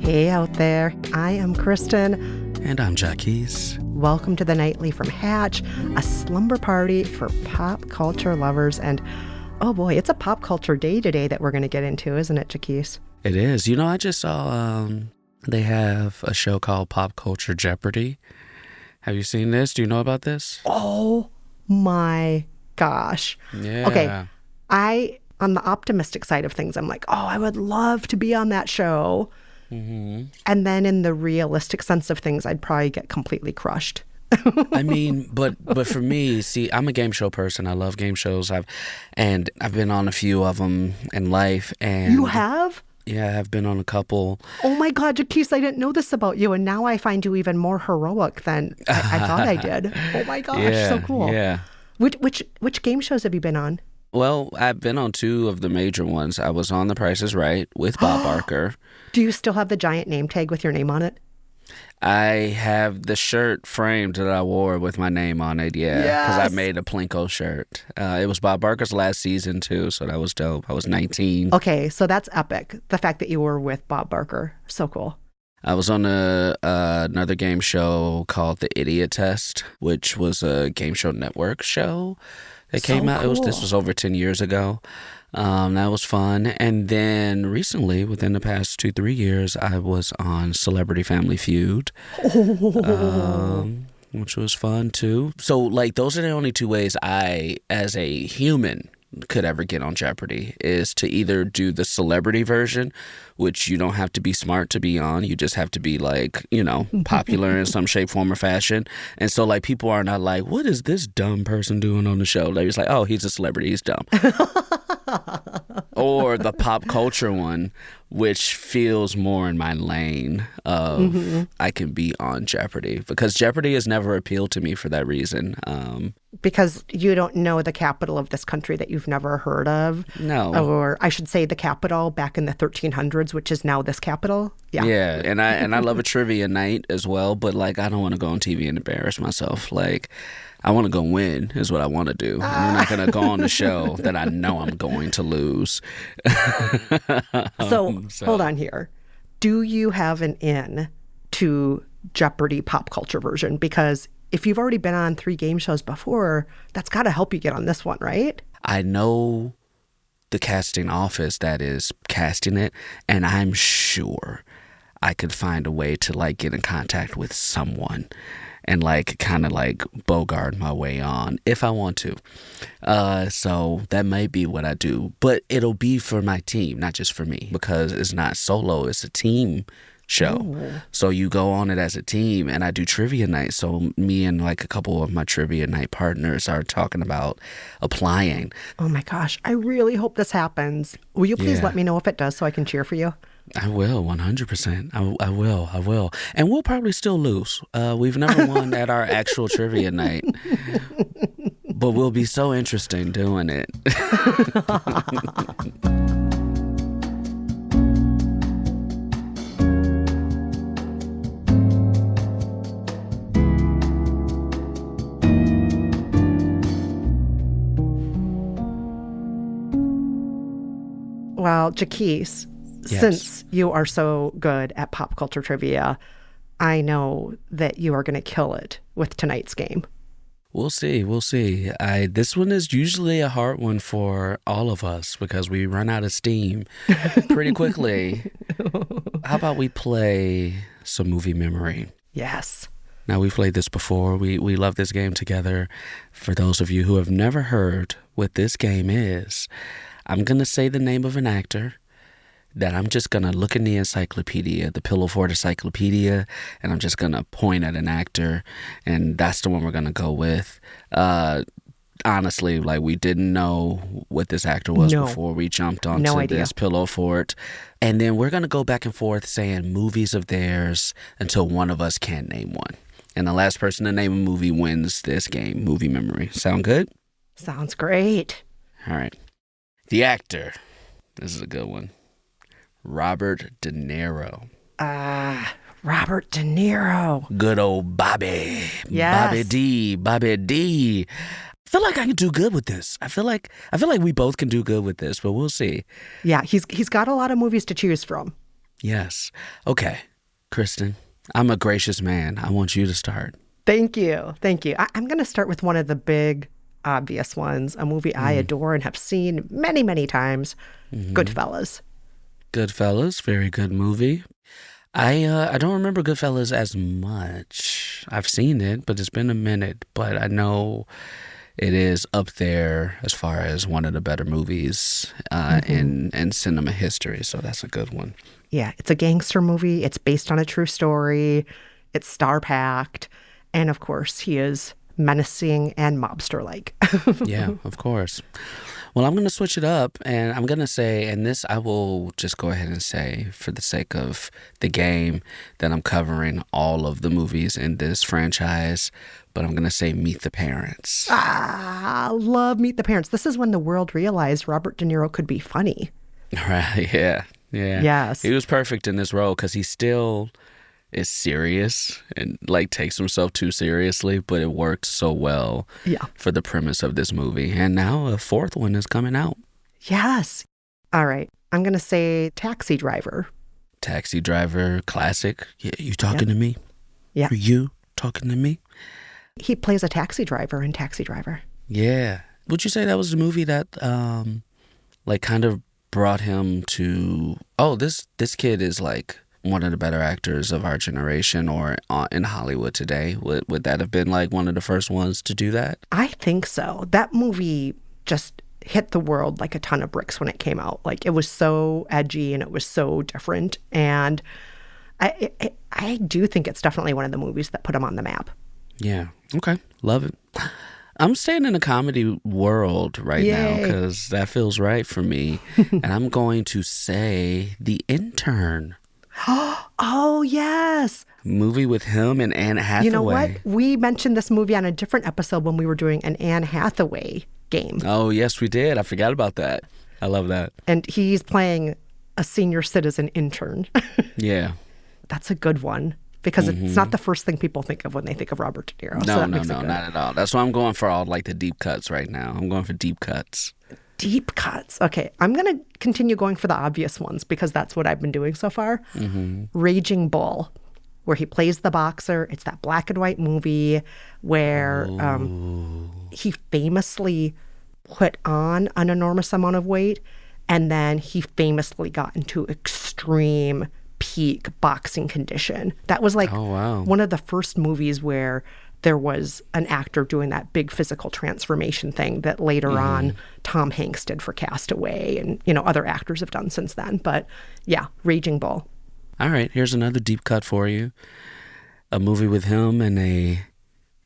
Hey out there, I am Kristen. And I'm Jacquis. Welcome to the Nightly from Hatch, a slumber party for pop culture lovers. And oh boy, it's a pop culture day today that we're going to get into, isn't it, Jacquis? It is. You know, I just saw they have a show called Culture Jeopardy. Have you seen this? Do you know about this? Oh my gosh. Yeah. Okay, on the optimistic side of things, I'm like, I would love to be on that show. Mm-hmm. And then in the realistic sense of things, I'd probably get completely crushed. I mean, but for me, see, I'm a game show person. I love game shows. I've been on a few of them in life. And you have? Yeah, I've been on a couple. Oh my God, Jacquis, I didn't know this about you, and now I find you even more heroic than I thought I did. Oh my gosh, so cool. Yeah. Which game shows have you been on? Well, I've been on two of the major ones. I was on The Price is Right with Bob Barker. Do you still have the giant name tag with your name on it? I have the shirt framed that I wore with my name on it, yeah. Because I made a Plinko shirt. It was Bob Barker's last season, too, so that was dope. I was 19. Okay, so that's epic. The fact that you were with Bob Barker. So cool. I was on another game show called The Idiot Test, which was a Game Show Network show that came out. Cool. This was over 10 years ago. That was fun. And then recently, within the past 2-3 years, I was on Celebrity Family Feud, which was fun too. So, like, those are the only two ways I, as a human, could ever get on Jeopardy, is to either do the celebrity version, which you don't have to be smart to be on. You just have to be, like, you know, popular in some shape, form, or fashion. And so, like, people are not like, what is this dumb person doing on the show? They're just like, oh, he's a celebrity, he's dumb. Or the pop culture one, which feels more in my lane of I can be on Jeopardy, because Jeopardy has never appealed to me for that reason. Because you don't know the capital of this country that you've never heard of. No. Or I should say the capital back in the 1300s, which is now this capital. Yeah. Yeah, and I love a trivia night as well, but, like, I don't want to go on TV and embarrass myself. Like, I want to go win is what I want to do. I'm not going to go on a show that I know I'm going to lose. So hold on here. Do you have an in to Jeopardy pop culture version? Because if you've already been on 3 game shows before, that's got to help you get on this one, right? I know the casting office that is casting it, and I'm sure I could find a way to, like, get in contact with someone and, like, kind of, like, bogart my way on if I want to. So that might be what I do. But it'll be for my team, not just for me, because it's not solo, it's a team show. Ooh. So you go on it as a team, and I do trivia night. So me and, like, a couple of my trivia night partners are talking about applying. Oh my gosh, I really hope this happens. Will you please let me know if it does so I can cheer for you? I will, 100%. I will. And we'll probably still lose. We've never won at our actual trivia night. But we'll be so interesting doing it. Well, Jacquis, yes. Since you are so good at pop culture trivia, I know that you are going to kill it with tonight's game. We'll see. This one is usually a hard one for all of us because we run out of steam pretty quickly. How about we play some movie memory? Yes. Now, we've played this before. We love this game together. For those of you who have never heard what this game is, I'm going to say the name of an actor that I'm just going to look in the encyclopedia, the Pillow Fort Encyclopedia, and I'm just going to point at an actor, and that's the one we're going to go with. Honestly, like, we didn't know what this actor was before we jumped onto this Pillow Fort. And then we're going to go back and forth saying movies of theirs until one of us can't name one. And the last person to name a movie wins this game, Movie Memory. Sound good? Sounds great. All right. The actor. This is a good one. Robert De Niro. Robert De Niro. Good old Bobby. Yes. Bobby D. I feel like I can do good with this. I feel like we both can do good with this, but we'll see. Yeah, he's got a lot of movies to choose from. Yes. Okay, Kristen, I'm a gracious man. I want you to start. Thank you. Thank you. I'm going to start with one of the big, obvious ones, a movie I adore and have seen many, many times, Goodfellas. Goodfellas, very good movie. I don't remember Goodfellas as much. I've seen it, but it's been a minute. But I know it is up there as far as one of the better movies in cinema history. So that's a good one. Yeah, it's a gangster movie. It's based on a true story. It's star-packed. And of course, he is menacing and mobster-like. Yeah, of course. Well, I'm going to switch it up, and I'm going to say, and this I will just go ahead and say for the sake of the game, that I'm covering all of the movies in this franchise, but I'm going to say Meet the Parents. I love Meet the Parents. This is when the world realized Robert De Niro could be funny. Right, yeah. Yes. He was perfect in this role because he still is serious and like takes himself too seriously, but it worked so well for the premise of this movie. And now a fourth one is coming out. Yes. All right. I'm going to say Taxi Driver. Taxi Driver, classic. Yeah, you talking to me? Yeah. Are you talking to me? He plays a taxi driver in Taxi Driver. Yeah. Would you say that was the movie that like kind of brought him to, oh, this kid is like one of the better actors of our generation or in Hollywood today? Would that have been like one of the first ones to do that? I think so. That movie just hit the world like a ton of bricks when it came out. Like, it was so edgy and it was so different. And I do think it's definitely one of the movies that put him on the map. Yeah. Okay. Love it. I'm staying in the comedy world right now because that feels right for me. And I'm going to say The Intern. Oh, yes. Movie with him and Anne Hathaway. You know what? We mentioned this movie on a different episode when we were doing an Anne Hathaway game. Oh, yes, we did. I forgot about that. I love that. And he's playing a senior citizen intern. Yeah. That's a good one because it's not the first thing people think of when they think of Robert De Niro. No, not at all. That's why I'm going for all like the deep cuts right now. I'm going for deep cuts. Deep cuts. Okay, I'm going to continue going for the obvious ones because that's what I've been doing so far. Raging Bull, where he plays the boxer. It's that black and white movie where he famously put on an enormous amount of weight, and then he famously got into extreme peak boxing condition. That was like one of the first movies where there was an actor doing that big physical transformation thing that later on Tom Hanks did for Castaway, and other actors have done since then. But yeah, Raging Bull. All right, here's another deep cut for you. A movie with him and a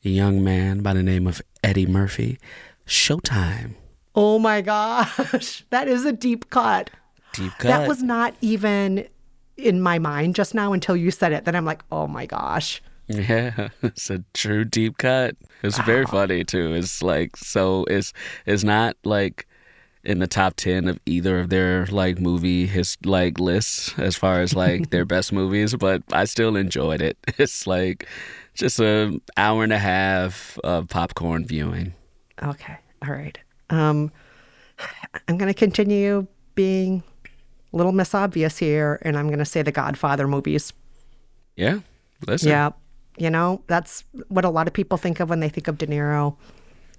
young man by the name of Eddie Murphy, Showtime. Oh my gosh, that is a deep cut. Deep cut. That was not even in my mind just now until you said it. Then I'm like, oh my gosh. Yeah, it's a true deep cut. It's very funny too. It's like, so it's not like in the top 10 of either of their like movie lists as far as like their best movies, but I still enjoyed it. It's like just an hour and a half of popcorn viewing. Okay, all right. I'm going to continue being Little Miss Obvious here, and I'm going to say the Godfather movies. Yeah, listen. Yeah. That's what a lot of people think of when they think of De Niro.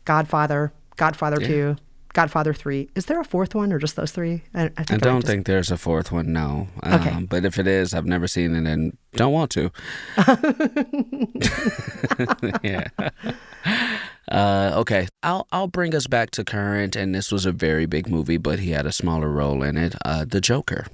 Godfather, Godfather 2, Godfather 3. Is there a fourth one or just those three? I don't think there's a fourth one, no. Okay. But if it is, I've never seen it and don't want to. Yeah. Okay. I'll bring us back to current, and this was a very big movie, but he had a smaller role in it. The Joker.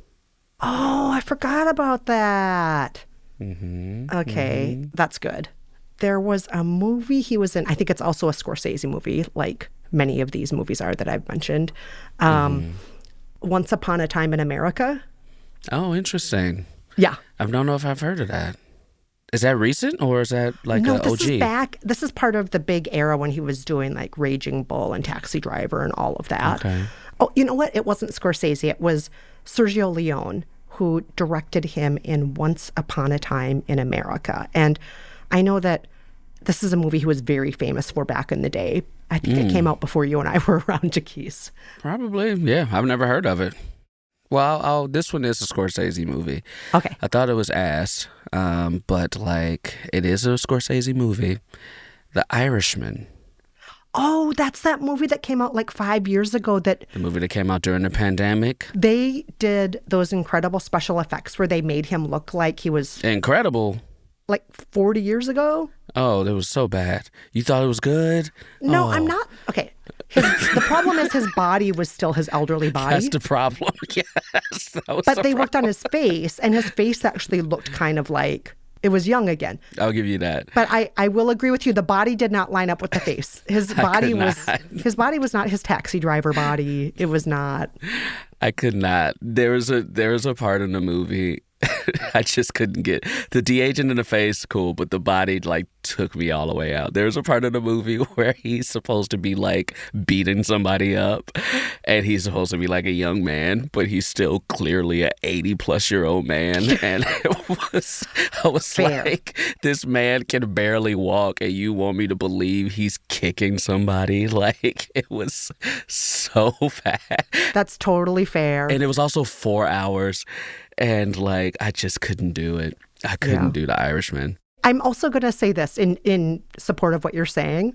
Oh, I forgot about that. Okay, that's good. There was a movie he was in. I think it's also a Scorsese movie, like many of these movies are that I've mentioned. Once Upon a Time in America. Oh, interesting. Yeah. I don't know if I've heard of that. Is that recent or is that like no, an OG? This is back. This is part of the big era when he was doing like Raging Bull and Taxi Driver and all of that. Okay. Oh, you know what? It wasn't Scorsese. It was Sergio Leone who directed him in Once Upon a Time in America. And I know that this is a movie he was very famous for back in the day. I think it came out before you and I were around, Jacquis. Probably, yeah. I've never heard of it. Well, this one is a Scorsese movie. Okay. I thought it was ass, but like it is a Scorsese movie. The Irishman. Oh, that's that movie that came out like 5 years ago that The movie that came out during the pandemic. they did those incredible special effects where they made him look like he was Incredible. like 40 years ago. Oh, that was so bad. You thought it was good? No, Oh, I'm not. Okay. The problem is his body was still his elderly body. That's the problem. Yes. That was But the they worked on problem. his face, and his face actually looked kind of like it was young again. I'll give you that. But I will agree with you. The body did not line up with the face. His body was not his taxi driver body. It was not. I could not. There was a part in the movie I just couldn't get the de-aging in the face, cool, but the body like took me all the way out. There's a part of the movie where he's supposed to be like beating somebody up, and he's supposed to be like a young man, but he's still clearly an 80-plus-year-old man. And I was Fair. like, this man can barely walk, and you want me to believe he's kicking somebody? Like, it was so bad. That's totally fair. And it was also 4 hours. And like, I just couldn't do it. I couldn't do The Irishman. I'm also going to say this in support of what you're saying.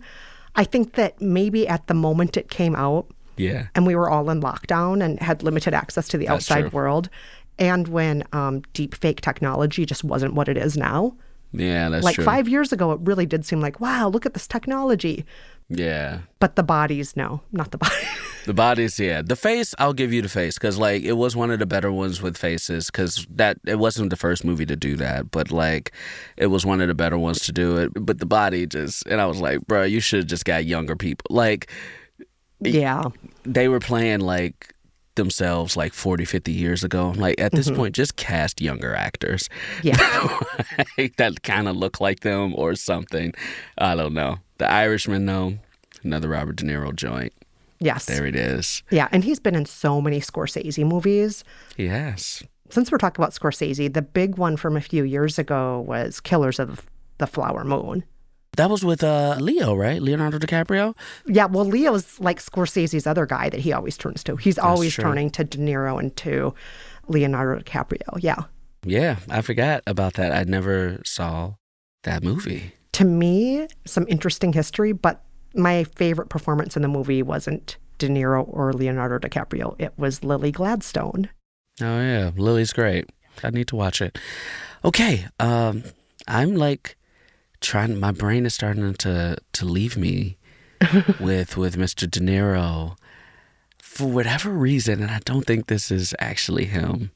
I think that maybe at the moment it came out Yeah. and we were all in lockdown and had limited access to the That's outside true. world, and when deep fake technology just wasn't what it is now. Yeah, that's Like true. 5 years ago, it really did seem like, wow, look at this technology. Yeah. But the bodies, no, not the body. The bodies, yeah. The face, I'll give you the face, because like it was one of the better ones with faces, because that it wasn't the first movie to do that, but like it was one of the better ones to do it. But the body just, and I was like, bro, you should have just got younger people. Like Yeah. they were playing like themselves like 40, 50 years ago. Like at this point, just cast younger actors. Yeah. That kind of look like them or something. I don't know. The Irishman, though, another Robert De Niro joint. Yes. There it is. Yeah. And he's been in so many Scorsese movies. Yes. Since we're talking about Scorsese, the big one from a few years ago was Killers of the Flower Moon. That was with Leo, right? Leonardo DiCaprio? Yeah, well, Leo's like Scorsese's other guy that he always turns to. He's always true. turning to De Niro and to Leonardo DiCaprio. Yeah. Yeah, I forgot about that. I never saw that movie. To me, some interesting history, but my favorite performance in the movie wasn't De Niro or Leonardo DiCaprio. It was Lily Gladstone. Oh, yeah. Lily's great. I need to watch it. Okay. I'm like my brain is starting to leave me with Mr. De Niro for whatever reason, and I don't think this is actually him.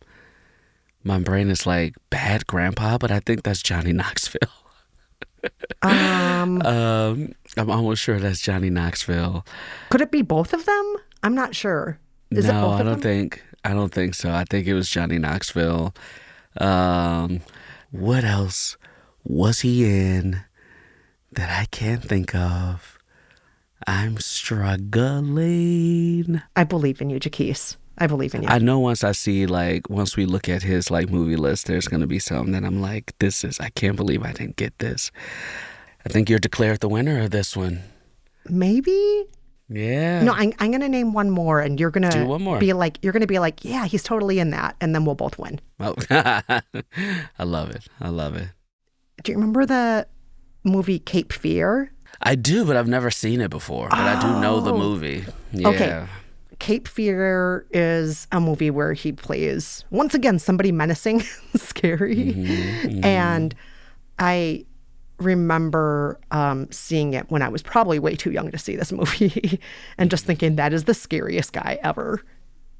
My brain is like bad grandpa, but I think that's Johnny Knoxville. I'm almost sure that's Johnny Knoxville. Could it be both of them? I'm not sure. Is it No, both I of don't them? I don't think so. I think it was Johnny Knoxville. What else was he in that I can't think of? I'm struggling. I believe in you, Jacquis. I believe in you. I know once we look at his like movie list, there's going to be something that I'm like, I can't believe I didn't get this. I think you're declared the winner of this one. Maybe? Yeah. No, I'm going to name one more, and you're going Do one more. to be like, yeah, he's totally in that, and then we'll both win. Oh. I love it. I love it. Do you remember the movie Cape Fear? I do, but I've never seen it before. But I do know the movie. Yeah. Okay. Cape Fear is a movie where he plays, once again, somebody menacing, scary. And I remember seeing it when I was probably way too young to see this movie and just thinking that is the scariest guy ever.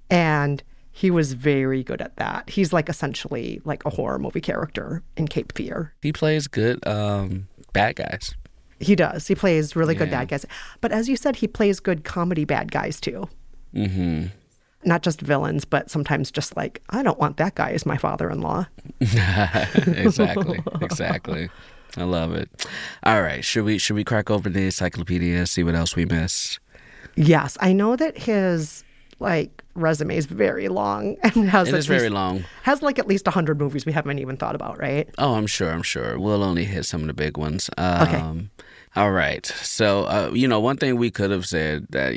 And he was very good at that. He's like essentially like a horror movie character in Cape Fear. He plays good bad guys. He does. He plays really good Yeah. bad guys. But as you said, he plays good comedy bad guys too. Mm-hmm. Not just villains, but sometimes just like, I don't want that guy as my father-in-law. Exactly. I love it. All right. Should we crack open the encyclopedia, see what else we missed? Yes, I know that his like resume is very long and has It is very long. Has like at least 100 movies we haven't even thought about, right? Oh, I'm sure. We'll only hit some of the big ones. Okay. All right. So, one thing we could have said that,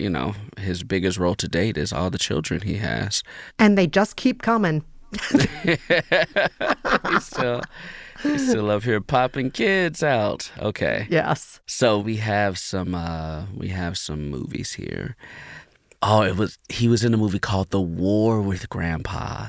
his biggest role to date is all the children he has. And they just keep coming. He's still up here popping kids out. Okay. Yes. So we have some movies here. Oh, he was in a movie called The War with Grandpa.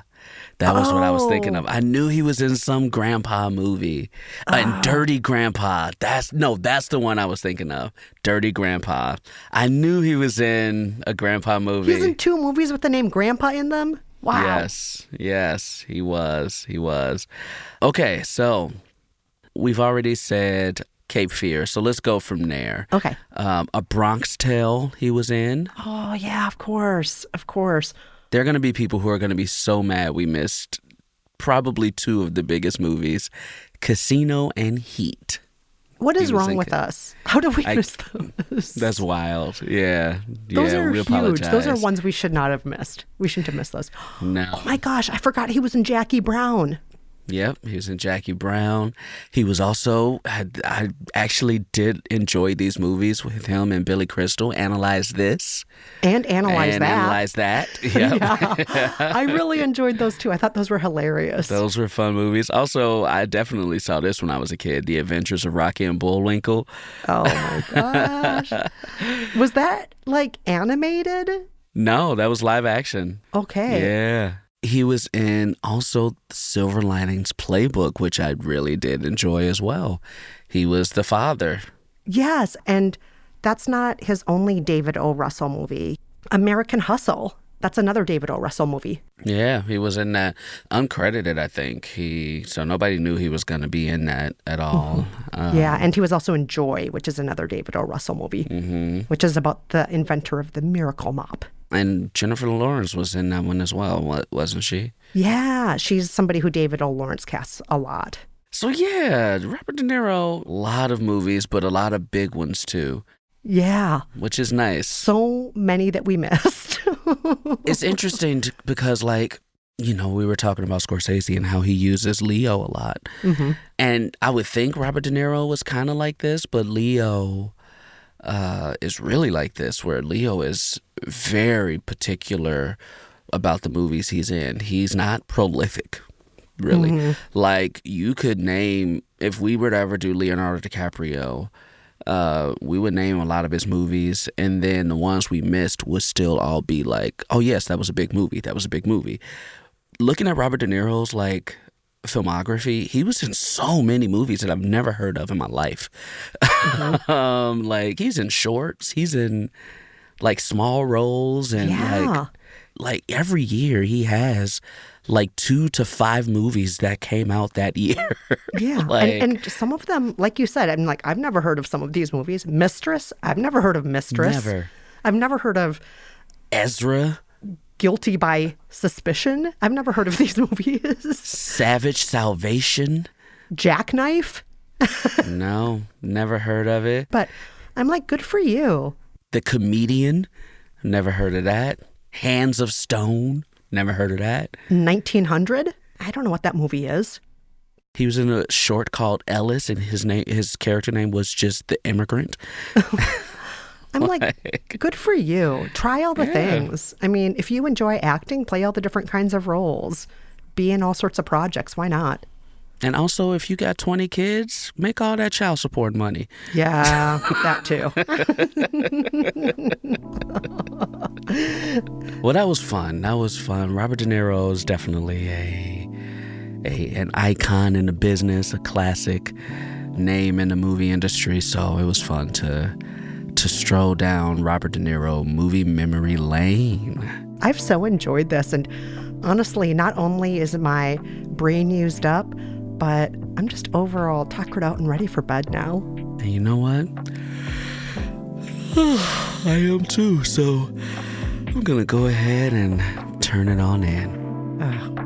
That was what I was thinking of. I knew he was in some grandpa movie. And Dirty Grandpa. That's the one I was thinking of. Dirty Grandpa. I knew he was in a grandpa movie. He's in 2 movies with the name Grandpa in them? Wow. Yes, he was. Okay, so we've already said Cape Fear, so let's go from there. Okay. A Bronx Tale he was in. Oh, yeah, of course. There are going to be people who are going to be so mad we missed probably 2 of the biggest movies, Casino and Heat. What is wrong with us? How do we miss those? That's wild. Yeah. Those are we huge. apologize. Those are ones we should not have missed. We shouldn't have missed those. No. Oh my gosh, I forgot he was in Jackie Brown. Yep, he was in Jackie Brown. He was also, I actually did enjoy these movies with him and Billy Crystal. Analyze This. And Analyze That. Analyze That. Yep. Yeah. I really enjoyed those too. I thought those were hilarious. Those were fun movies. Also, I definitely saw this when I was a kid, The Adventures of Rocky and Bullwinkle. Oh my gosh. Was that like animated? No, that was live action. Okay. Yeah. He was in also Silver Linings Playbook, which I really did enjoy as well. He was the father. Yes, and that's not his only David O. Russell movie. American Hustle. That's another David O. Russell movie. Yeah, he was in that. Uncredited, I think. So nobody knew he was going to be in that at all. Yeah, and he was also in Joy, which is another David O. Russell movie, which is about the inventor of the Miracle Mop. And Jennifer Lawrence was in that one as well, wasn't she? Yeah, she's somebody who David O. Lawrence casts a lot. So yeah, Robert De Niro, a lot of movies, but a lot of big ones too. Yeah. Which is nice. So many that we missed. It's interesting because we were talking about Scorsese and how he uses Leo a lot. Mm-hmm. And I would think Robert De Niro was kind of like this, but Leo is really like this, where Leo is very particular about the movies he's in. He's not prolific, really. Mm-hmm. Like, you could name, if we were to ever do Leonardo DiCaprio, we would name a lot of his movies, and then the ones we missed would still all be like, oh yes, that was a big movie. Looking at Robert De Niro's filmography, he was in so many movies that I've never heard of in my life. Mm-hmm. He's in shorts, he's in small roles, and every year he has 2 to 5 movies that came out that year. Yeah. And some of them, like you said, I've never heard of some of these movies. Mistress, I've never heard of Mistress. Never. I've never heard of Ezra. Guilty by Suspicion. I've never heard of these movies. Savage Salvation. Jackknife. No, never heard of it. But I'm good for you. The Comedian. Never heard of that. Hands of Stone. Never heard of that. 1900? I don't know what that movie is. He was in a short called Ellis, and his character name was just The Immigrant. I'm good for you. Try all the things. If you enjoy acting, play all the different kinds of roles. Be in all sorts of projects. Why not? And also, if you got 20 kids, make all that child support money. Yeah, that too. Well, that was fun. Robert De Niro is definitely an icon in the business, a classic name in the movie industry. So it was fun to stroll down Robert De Niro movie memory lane. I've so enjoyed this, and honestly, not only is my brain used up, but I'm just overall tuckered out and ready for bed now. And you know what? I am too, so I'm gonna go ahead and turn it on in.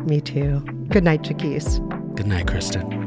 Me too. Good night, Jacquis. Good night, Kristen.